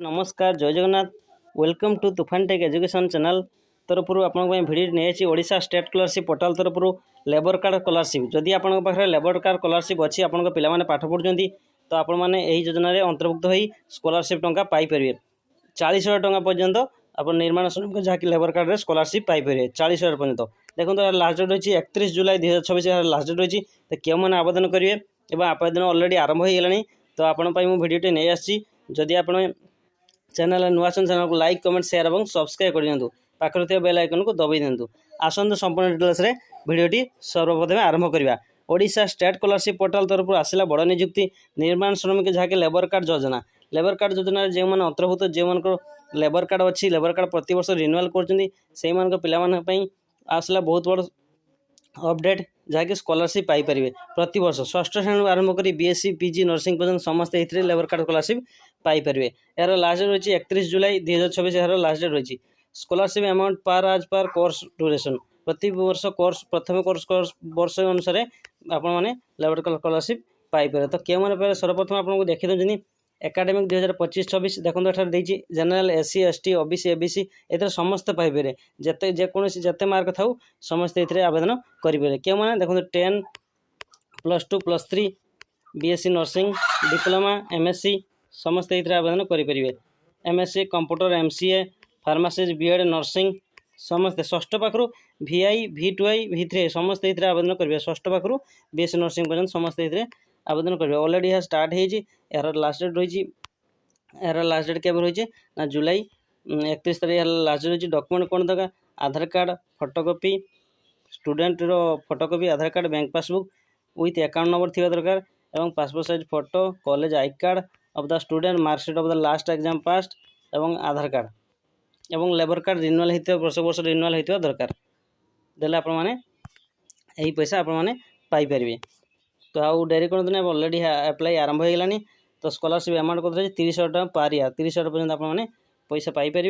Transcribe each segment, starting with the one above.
नमस्कार जय Jagannath welcome to तुफान टेक एजुकेशन चैनल तरफ आपन भिडियो नहीं ओडिशा स्टेट स्कॉलरशिप पोर्टल तरफ लेबर कार्ड स्कॉलरशिप जदि आपन पाखे लेबर कार्ड स्कॉलरशिप अच्छी आपन पे पाठ पढ़ुं तो आपण मैंने योजना अंतर्भुक्त हो स्कॉलरशिप टंका पाइपर 40,000 टंका पर्यंत आप निर्माण श्रमिक जहाँकि लेबर कार्ड स्कॉलरशिप पाइपर 40,000 पर्यंत देखो लास्ट डेट रही 31 जुलाई 2026 लास्ट डेट रही तो क्यों मैंने आवेदन करेंगे आवेदन अलरेडी आरंभ हो गलानी तो आपंपाई मुझे भिडियो नहीं आसी जदि आप चैनल नुआ चैनल को लाइक कमेंट शेयर और सब्सक्राइब कर दिंतु पाखर बेल आइकन को दबाई दिंतु आसतु संपूर्ण डिटेल्स रे भिडियोटी सर्वप्रथम आरंभ करवा ओडिशा स्टेट स्कॉलरशिप पोर्टल तरफ आसला बड़ नियुक्ति निर्माण श्रमिक जहाँकि लेबर कार्ड योजना जो मैंने अंतर्भुक्त जो लेबर कार्ड अच्छी लेबर कार्ड प्रत वर्ष रिन्यूआल कर आसला बहुत बड़ अपडेट जहाँकि स्कॉलरशिप पाइपर प्रति वर्ष षष्ठ श्रेणी आरंभ कर बीएससी पीजी नर्सिंग पर्यटन समस्त ये लेबर कार्ड स्कॉलरशिप पाइपर यार लास्ट डेट रही 31 जुलाई 2026 यार लास्ट डेट रही स्कॉलरशिप अमाउंट पार आज पार कोर्स ड्यूरेशन प्रति वर्ष कोर्स प्रथम कोर्स वर्ष अनुसार आपने लेबर कार्ड स्कॉलरशिप पाइपर तो क्यों मैंने सर्वप्रथम आपको देखी दूसरी एकाडेमिक 2025-26 देखो एठार general SC ST OBC ABC ए समस्त पाइपर जिते जेकोसी जिते मार्क था समस्त ये आवेदन करेंगे क्यों मैंने देखो 10 +2 +3 बीएससी नर्सिंग डिप्लोमा एमएससी समस्त ये आवेदन करेंगे MSc computer MCA pharmacy BEd nursing समस्ते षष्ठ पाखु VI V2I V3 समस्त ये आवेदन करेंगे षष्ठ पाखु बीएससी नर्सिंग पर्यटन समस्त ये आवेदन करेंगे अलरेडी यह स्टार्ट हो यार लास्ट डेट रही यार लास्ट डेट केवे रही ना जुलाई 31 तारीख लास्ट डेट रही डॉक्यूमेंट कौन दरकार आधार कार्ड फोटोकॉपी स्टूडेंट रो photocopy Aadhaar card bank passbook with account number थी दरकार एवं passport size photo college I card of the student marksheet of the last exam past एवं आधार कार्ड एवं लेबर कार्ड रिन्यूअल होता वर्ष वर्ष रिन्यूअल होता दरकार देले आपण माने यही पैसा आपण माने पाई परिबे तो आउ डेरी करते ना अलरेडी अप्लाई आरंभ हो गलानी तो स्कॉलरशिप अमाउंट कर 30,000 टका पार यार 30,000 पर्यंत आपने पैसा पाइपर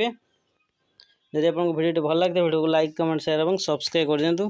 जब आपको भिडियो भल लगे भिडियो को लाइक कमेंट शेयर और सब्सक्राइब कर दिंतु।